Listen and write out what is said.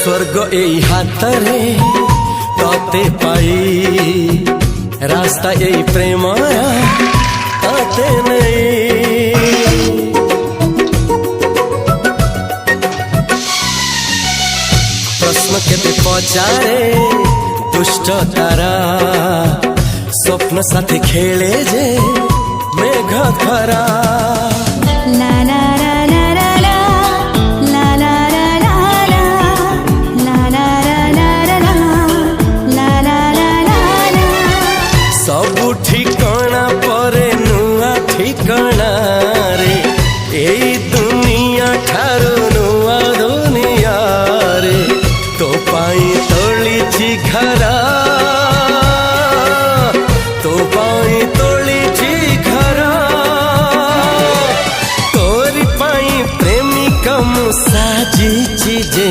स्वर्ग एई हातरे तते पाई रास्ता एई प्रेम तते नहीं। प्रश्न केते पचारे दुष्ट तारा स्वप्न साथी खेले जे मेघ खरा। ला ला ला ला ला ला ला ला ला ला ला ला ला। सबु ठिकाना परे नुआ ठिकाना रे एई दुनिया ठारू नुआ दुनिया रे। तो पाई तोलिछि घरा तो पाई तोलिछि घरा तोरी पाई प्रेमिका मु साजिछि जे।